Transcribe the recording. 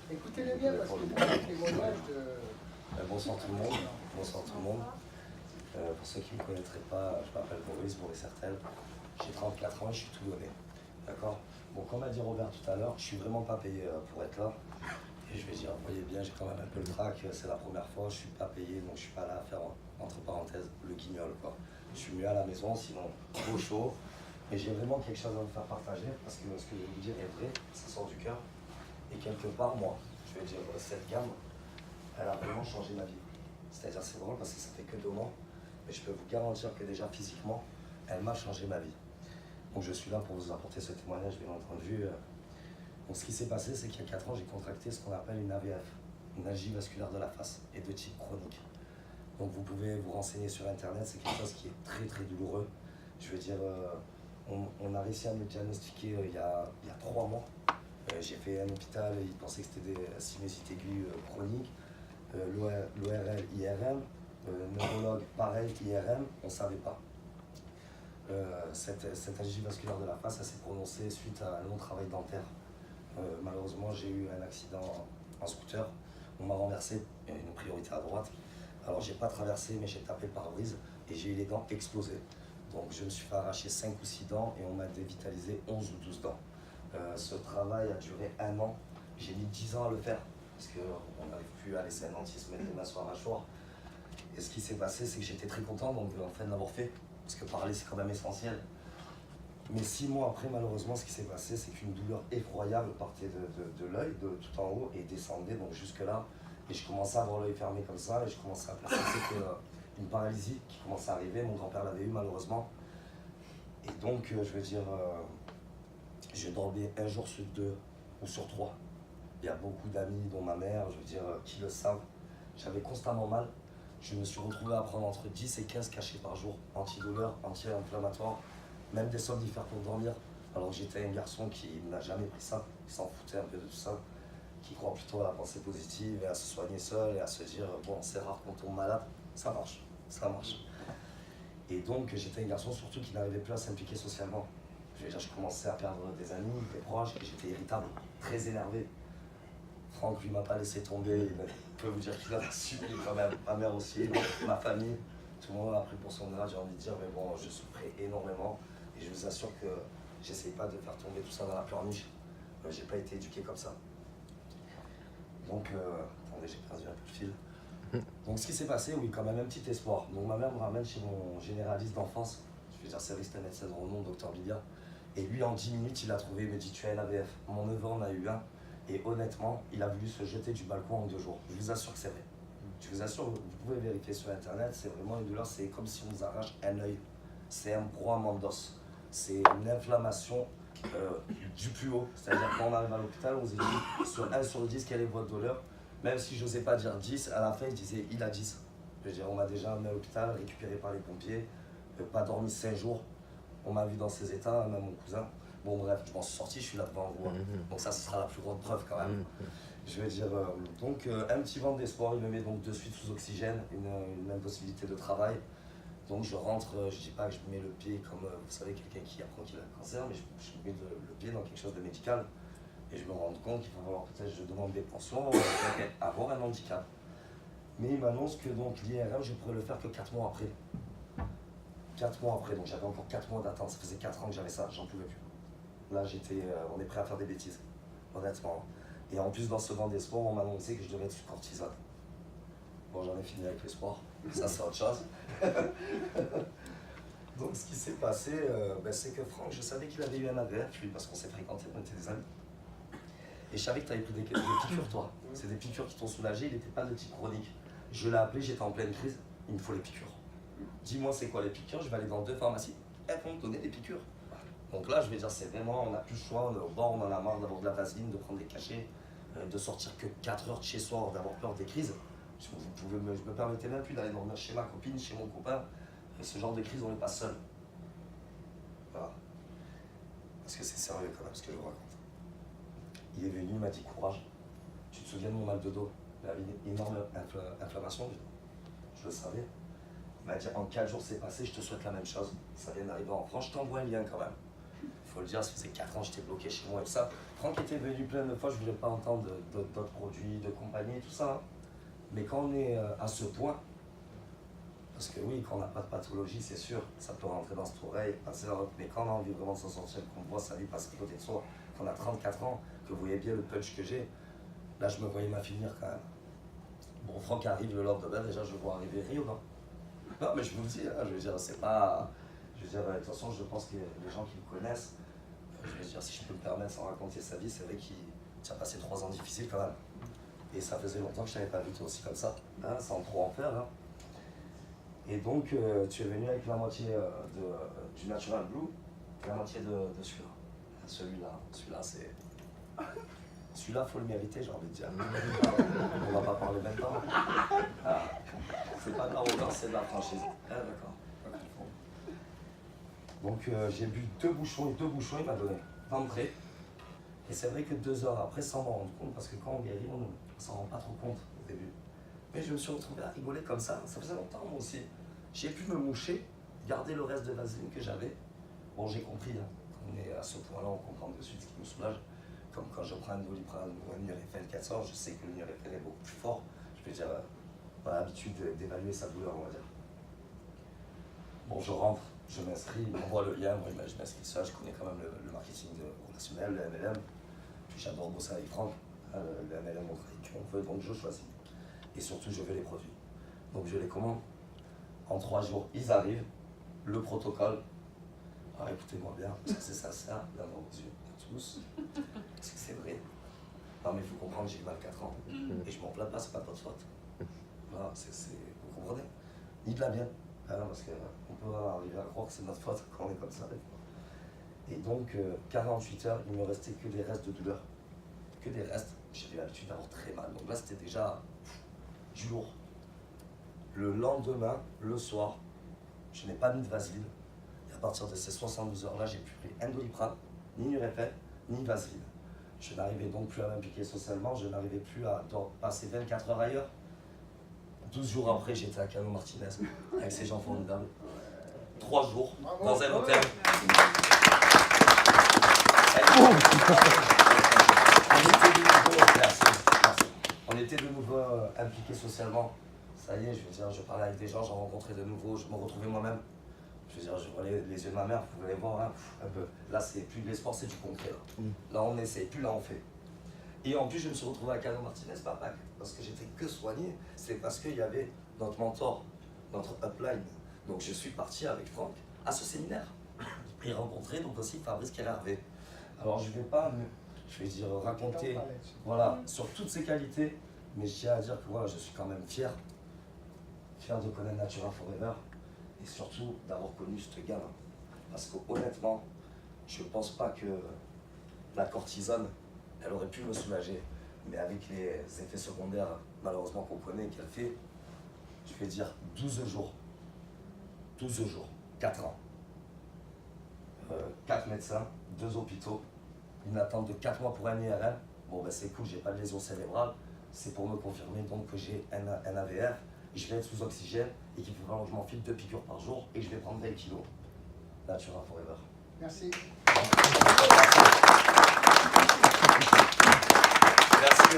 Écoutez-les bien parce que c'est un témoignage de... Bonsoir tout le monde. Bonsoir tout le monde. Pour ceux qui ne me connaîtraient pas, je m'appelle Boris Hertel. J'ai 34 ans et je suis toulonnais. D'accord. Bon, comme a dit Robert tout à l'heure, je suis vraiment pas payé pour être là. Et je vais dire, vous voyez bien, j'ai quand même un peu le trac. C'est la première fois, je suis pas payé, donc je suis pas là à faire, entre parenthèses, le guignol, quoi. Je suis mieux à la maison, sinon trop chaud. Mais j'ai vraiment quelque chose à vous faire partager parce que ce que je vais vous dire est vrai, ça sort du cœur. Et quelque part, moi, je vais dire, cette gamme, elle a vraiment changé ma vie. C'est-à-dire, c'est drôle parce que ça fait que 2 mois, mais je peux vous garantir que déjà physiquement, elle m'a changé ma vie. Donc je suis là pour vous apporter ce témoignage, bien entendu. Donc ce qui s'est passé, c'est qu'il y a 4 ans, j'ai contracté ce qu'on appelle une AVF, une algie vasculaire de la face, et de type chronique. Donc vous pouvez vous renseigner sur Internet, c'est quelque chose qui est très très douloureux. Je veux dire, on a réussi à me diagnostiquer il y a 3 mois. J'ai fait un hôpital, ils pensaient que c'était des sinusite aiguë chronique. L'ORL, IRM, neurologue, pareil, IRM, on ne savait pas. Cette algie vasculaire de la face, elle s'est prononcée suite à un long travail dentaire. Malheureusement, j'ai eu un accident en scooter. On m'a renversé, une priorité à droite. Alors, j'ai pas traversé, mais j'ai tapé le pare-brise et j'ai eu les dents explosées. Donc, je me suis fait arracher 5 ou 6 dents et on m'a dévitalisé 11 ou 12 dents. Ce travail a duré 1 an. J'ai mis 10 ans à le faire parce qu'on n'arrive plus à laisser un dentiste mettre les mains sur la mâchoire. Et ce qui s'est passé, c'est que j'étais très content donc, enfin, de l'avoir fait parce que parler, c'est quand même essentiel. Mais 6 mois après, malheureusement, ce qui s'est passé, c'est qu'une douleur effroyable partait de l'œil, de tout en haut, et descendait donc jusque-là. Et je commençais à avoir l'œil fermé comme ça, et je commençais à penser que c'était une paralysie qui commençait à arriver. Mon grand-père l'avait eu, malheureusement. Et donc, je veux dire, j'ai dormi un jour sur 2 ou sur 3. Il y a beaucoup d'amis, dont ma mère, je veux dire, qui le savent. J'avais constamment mal. Je me suis retrouvé à prendre entre 10 et 15 cachets par jour, antidouleur, anti-inflammatoire, même des somnifères pour dormir. Alors que j'étais un garçon qui n'a jamais pris ça, qui s'en foutait un peu de tout ça, qui croit plutôt à la pensée positive et à se soigner seul et à se dire, bon, c'est rare qu'on tombe malade, ça marche, ça marche. Et donc j'étais un garçon surtout qui n'arrivait plus à s'impliquer socialement. Je commençais à perdre des amis, des proches, et j'étais irritable, très énervé. Franck, lui, m'a pas laissé tomber, il peut vous dire qu'il en a subi quand même. Ma mère aussi, ma famille, tout le monde a pris pour son grade, j'ai envie de dire, mais bon, je souffrais énormément. Et je vous assure que j'essaye pas de faire tomber tout ça dans la pleurniche. J'ai pas été éduqué comme ça. Donc, attendez, j'ai perdu un peu le fil. Donc, ce qui s'est passé, oui, quand même un petit espoir. Donc, ma mère me ramène chez mon généraliste d'enfance. Je veux dire, c'est un médecin de renom, docteur Bilia. Et lui, en 10 minutes, il a trouvé, il me dit, tu as une AVF. Mon neveu en a eu un. Et honnêtement, il a voulu se jeter du balcon en 2 jours. Je vous assure que c'est vrai. Je vous assure, vous pouvez vérifier sur Internet, c'est vraiment une douleur, c'est comme si on vous arrache un œil. C'est un broiement d'os. C'est une inflammation du plus haut. C'est-à-dire quand on arrive à l'hôpital, on se dit sur 1 sur 10 quelle est votre douleur. Même si je n'osais pas dire 10, à la fin, je disais il a 10. Je veux dire, on m'a déjà amené à l'hôpital, récupéré par les pompiers, pas dormi 5 jours. On m'a vu dans ces états, même mon cousin. Bon bref, je m'en suis sorti, je suis là devant vous. Donc ça, ce sera la plus grande preuve quand même. Je veux dire, donc un petit vent d'espoir, il me met donc de suite sous oxygène, une impossibilité de travail. Donc je rentre, je dis pas que je mets le pied comme, vous savez, quelqu'un qui apprend qu'il a le cancer, mais je mets le pied dans quelque chose de médical. Et je me rends compte qu'il va falloir peut-être, je demande des pensions, avoir un handicap. Mais il m'annonce que donc l'IRM, je pourrais le faire que 4 mois après. 4 mois après, donc j'avais encore 4 mois d'attente, ça faisait 4 ans que j'avais ça, j'en pouvais plus. Là, on est prêt à faire des bêtises, honnêtement. Et en plus, dans ce vent d'espoir, on m'a annoncé que je devais être sous cortisone. Bon, j'en ai fini avec l'espoir, ça c'est autre chose. Donc, ce qui s'est passé, c'est que Franck, je savais qu'il avait eu un AVF, lui, parce qu'on s'est fréquenté, on était des amis. Et je savais que tu avais pris des piqûres, toi. C'est des piqûres qui t'ont soulagé, il n'était pas de type chronique. Je l'ai appelé, j'étais en pleine crise, il me faut les piqûres. Dis-moi c'est quoi les piqûres, je vais aller dans 2 pharmacies, elles vont me donner des piqûres. Donc là, je vais dire, c'est vraiment, on n'a plus le choix, on est au bord, on en a marre d'avoir de la vaseline, de prendre des cachets, de sortir que 4 heures de chez soi, d'avoir peur des crises. Je me permettais même plus d'aller dormir chez ma copine, chez mon copain. Ce genre de crise, on n'est pas seul. Voilà. Parce que c'est sérieux quand même ce que je vous raconte. Il est venu, il m'a dit courage. Tu te souviens de mon mal de dos? Il avait une énorme inflammation, je le savais. Il m'a dit en 4 jours c'est passé, je te souhaite la même chose. Ça vient d'arriver en France, je t'envoie un lien quand même. Il faut le dire, ça faisait 4 ans que j'étais bloqué chez moi et tout ça. Franck était venu plein de fois, je voulais pas entendre d'autres produits, de compagnie, tout ça. Mais quand on est à ce point, parce que oui, quand on n'a pas de pathologie, c'est sûr, ça peut rentrer dans cette oreille, passer dans l'autre. Mais quand on a envie vraiment de s'en sortir, qu'on voit sa vie passer à côté de soi, qu'on a 34 ans, que vous voyez bien le punch que j'ai, là je me voyais ma finir quand même. Bon, Franck arrive le lendemain, déjà je le vois arriver Rio, non? Non, mais je vous le dis, hein, je veux dire, c'est pas. Je veux dire, de toute façon, je pense que les gens qui le connaissent, je veux dire, si je peux me permettre sans raconter sa vie, c'est vrai qu'il a passé 3 ans difficiles quand même. Et ça faisait longtemps que je t'avais pas vu toi aussi comme ça, hein, sans trop en faire. Hein. Et donc, tu es venu avec la moitié du Natural Blue et la moitié de celui-là. Celui-là, c'est. Celui-là, il faut le mériter, j'ai envie de dire. On va pas parler maintenant. Ah, c'est pas de l'arrogance, c'est de la franchise. Ah, d'accord. Donc, j'ai bu 2 bouchons, et 2 bouchons, il m'a donné d'entrée. Et c'est vrai que 2 heures après, sans m'en rendre compte, parce que quand on guérit, on s'en rend pas trop compte au début. Mais je me suis retrouvé à rigoler comme ça faisait longtemps moi aussi. J'ai pu me moucher, garder le reste de vaseline que j'avais. Bon, j'ai compris, hein. Quand on est à ce point-là, on comprend de suite ce qui me soulage. Comme quand je prends un Doliprane ou un Nurofen 400, je sais que le Nurofen est beaucoup plus fort. Je veux dire, pas l'habitude d'évaluer sa douleur, on va dire. Bon, je rentre, je m'inscris, il m'envoie le lien, moi je m'inscris ça, je connais quand même le marketing relationnel, le MLM. Puis j'adore bosser avec Franck, le MLM, on travaille qui on veut, donc je choisis. Et surtout, je veux les produits. Donc je les commande. En 3 jours, ils arrivent, le protocole. Alors écoutez-moi bien, parce que c'est sincère, là dans vos yeux, tous. Parce que c'est vrai. Non mais il faut comprendre, j'ai eu 24 ans. Et je m'en plains pas, c'est pas de votre faute. Voilà, vous comprenez? Ni de la mienne. Ah non, parce qu'on peut arriver à croire que c'est notre faute quand on est comme ça. Et donc, 48 heures, il ne me restait que des restes de douleur. Que des restes. J'avais l'habitude d'avoir très mal. Donc là, c'était déjà du lourd. Le lendemain, le soir, je n'ai pas mis de vaseline. Et à partir de ces 72 heures-là, j'ai plus pris un Doliprane, ni Nurofen, ni vaseline. Je n'arrivais donc plus à m'impliquer socialement, je n'arrivais plus à passer 24 heures ailleurs. 12 jours après, j'étais à Cano Martinez avec ces gens formidables. 3 jours dans un hôtel. On était de nouveau impliqués socialement. Ça y est, je veux dire, je parlais avec des gens, j'en rencontrais de nouveau, je me retrouvais moi-même. Je veux dire, je vois les yeux de ma mère, vous pouvez les voir, hein, un peu. Là, c'est plus de l'espoir, c'est du concret. Là, on essaye, plus là, on fait. Et en plus, je me suis retrouvé à Cano Martinez par bac, parce que j'étais que soigné. C'est parce qu'il y avait notre mentor, notre upline. Donc, je suis parti avec Franck à ce séminaire. Et rencontrer donc aussi Fabrice Kellervé. Alors, je vais pas, je vais dire, raconter voilà, sur toutes ses qualités, mais je tiens à dire que voilà, je suis quand même fier de connaître Natura Forever et surtout d'avoir connu ce gamin. Parce que honnêtement, je ne pense pas que la cortisone, elle aurait pu me soulager, mais avec les effets secondaires malheureusement qu'on connaît qu'elle fait, je vais dire 12 jours, 4 ans. 4 médecins, 2 hôpitaux, une attente de 4 mois pour un IRM. Bon ben c'est cool, j'ai pas de lésion cérébrale, c'est pour me confirmer donc que j'ai un AVR, et je vais être sous oxygène et qu'il faut vraiment que je m'enfile 2 piqûres par jour et je vais prendre 20 kilos. Natura Forever. Merci. Merci.